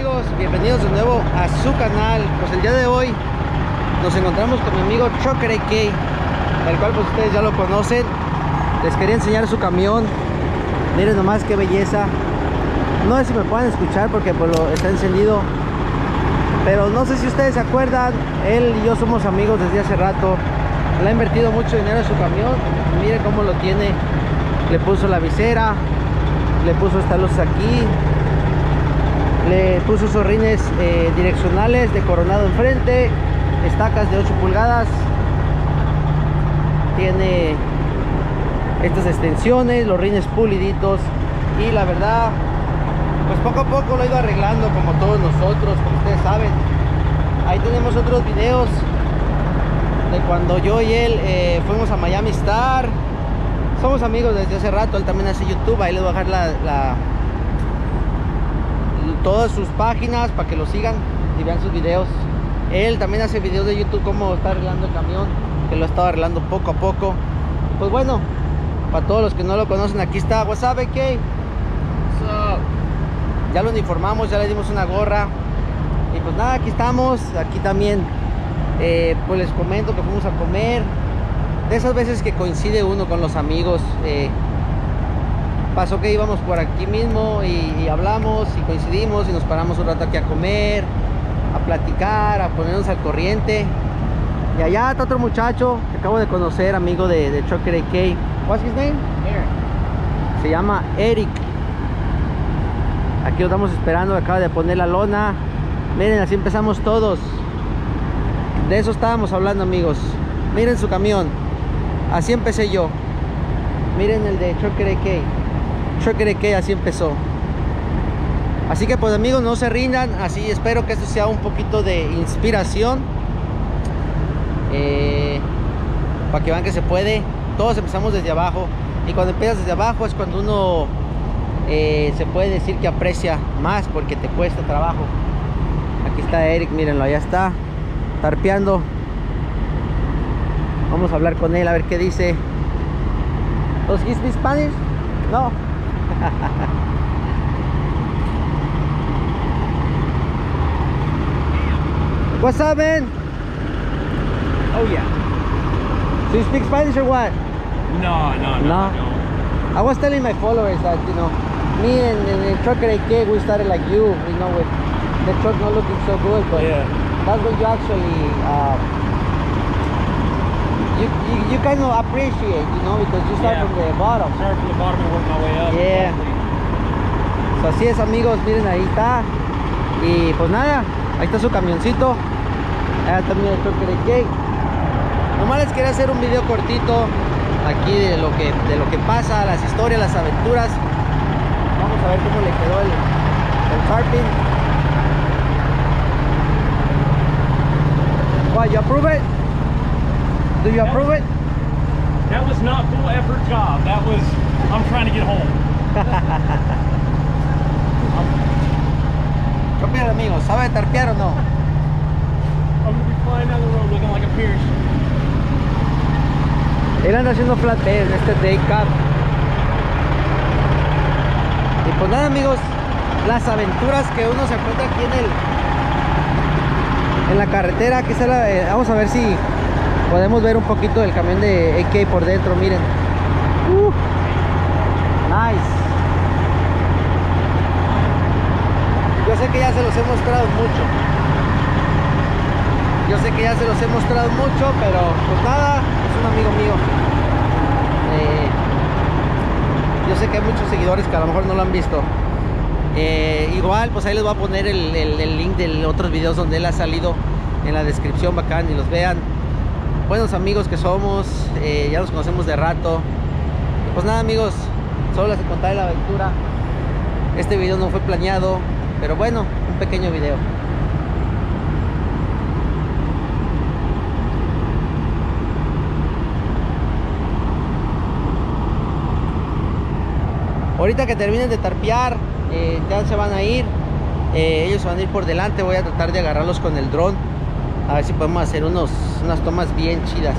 amigos? Bienvenidos de nuevo a su canal. Pues el día de hoy nos encontramos con mi amigo Trucker AK, el cual pues ustedes ya lo conocen. Les quería enseñar su camión. Miren nomás qué belleza. No sé si me pueden escuchar porque pues está encendido, pero no sé si ustedes se acuerdan, él y yo somos amigos desde hace rato. Le ha invertido mucho dinero en su camión. Miren cómo lo tiene. Le puso la visera, le puso estas luces aquí, le puso esos rines direccionales de coronado enfrente, estacas de 8 pulgadas, tiene estas extensiones, los rines puliditos, y la verdad pues poco a poco lo he ido arreglando como todos nosotros, como ustedes saben. Ahí tenemos otros videos de cuando yo y él fuimos a Miami Star. Somos amigos desde hace rato. Él también hace YouTube. Ahí les voy a dejar todas sus páginas para que lo sigan y vean sus videos. Él también hace videos de YouTube cómo está arreglando el camión, que lo ha estado arreglando poco a poco. Pues bueno, para todos los que no lo conocen, aquí está. What's up, AK? What's up? Ya lo uniformamos, ya le dimos una gorra. Y pues nada, aquí estamos. Aquí también pues les comento que fuimos a comer. De esas veces que coincide uno con los amigos, pasó que íbamos por aquí mismo y hablamos y coincidimos y nos paramos un rato aquí a comer, a platicar, a ponernos al corriente. Y allá está otro muchacho que acabo de conocer, amigo de Trucker AK. What's his name? Eric. Se llama Eric. Aquí lo estamos esperando, acaba de poner la lona. Miren, así empezamos todos. De eso estábamos hablando, amigos. Miren su camión. Así empecé yo. Miren el de Trucker AK. Trucker AK así empezó. Así que pues amigos, no se rindan. Así espero que esto sea un poquito de inspiración, para que vean que se puede. Todos empezamos desde abajo. Y cuando empiezas desde abajo es cuando uno se puede decir que aprecia más, porque te cuesta trabajo. Aquí está Eric, mírenlo, allá está tarpeando. Vamos a hablar con él a ver qué dice. ¿Does he speak Spanish? No. What's up, man? Oh yeah. Do you speak Spanish or what? No. I was telling my followers that, you know, me and Trucker AK, we started like you know, with the truck not looking so good, but Yeah. that's when you actually you kind of appreciate, you know, because you start Yeah. from the bottom. Start from the bottom and work my way up. Yeah. So, así es, amigos, miren, ahí está. Y pues nada, ahí está su camioncito. Allá también el Trucker AK. Nomás les quería hacer un video cortito aquí de lo que pasa, las historias, las aventuras. Vamos a ver cómo le quedó el tarping. What, you approve it? Do you approve it? That was not full effort job. That was, I'm trying to get home. ¿Qué opinan, amigos? ¿Sabe tarpear o no? I'm gonna be flying down the road looking like a Pierce. Él anda haciendo flatbed en este day cab. Y pues nada, amigos, las aventuras que uno se encuentra aquí en la carretera. Que vamos a ver si podemos ver un poquito del camión de AK por dentro. Miren. Nice. Yo sé que ya se los he mostrado mucho. Pero pues nada, es un amigo mío. Yo sé que hay muchos seguidores que a lo mejor no lo han visto. Igual, pues ahí les voy a poner el link de otros videos donde él ha salido en la descripción, bacán, y los vean. Buenos amigos que somos, ya nos conocemos de rato. Y pues nada, amigos, solo les contaré la aventura. Este video no fue planeado, pero bueno, un pequeño video. Ahorita que terminen de tarpear, ya se van a ir. Ellos se van a ir por delante. Voy a tratar de agarrarlos con el dron, a ver si podemos hacer unas tomas bien chidas.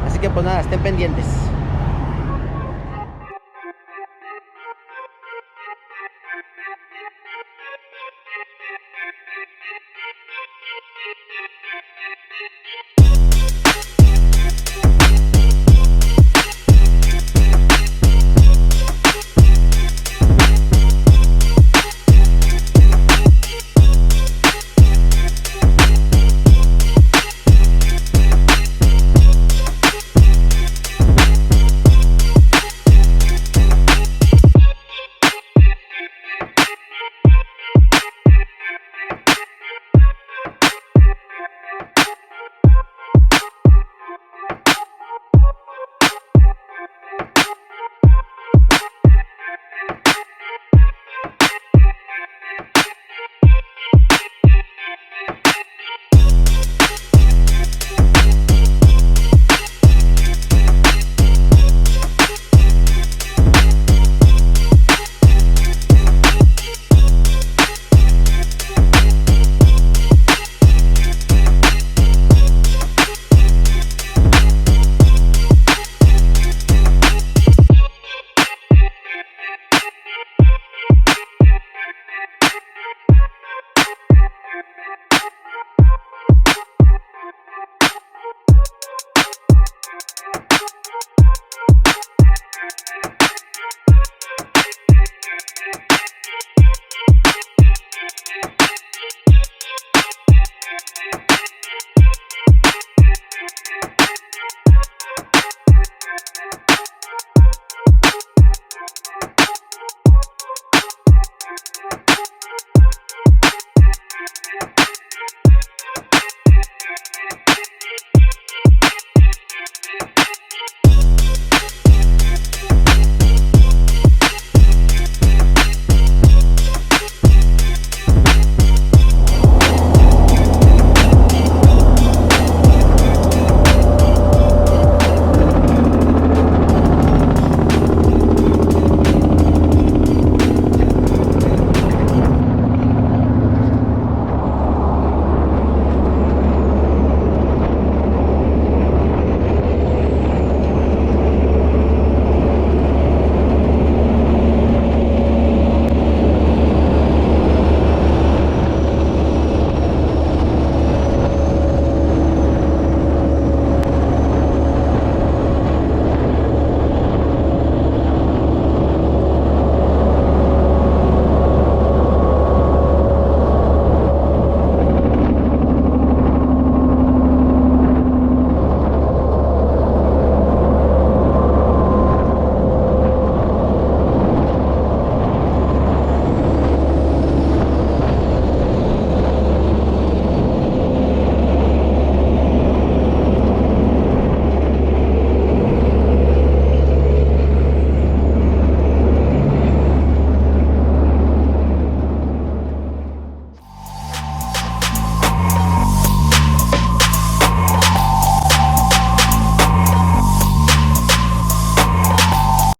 Así que pues nada, estén pendientes.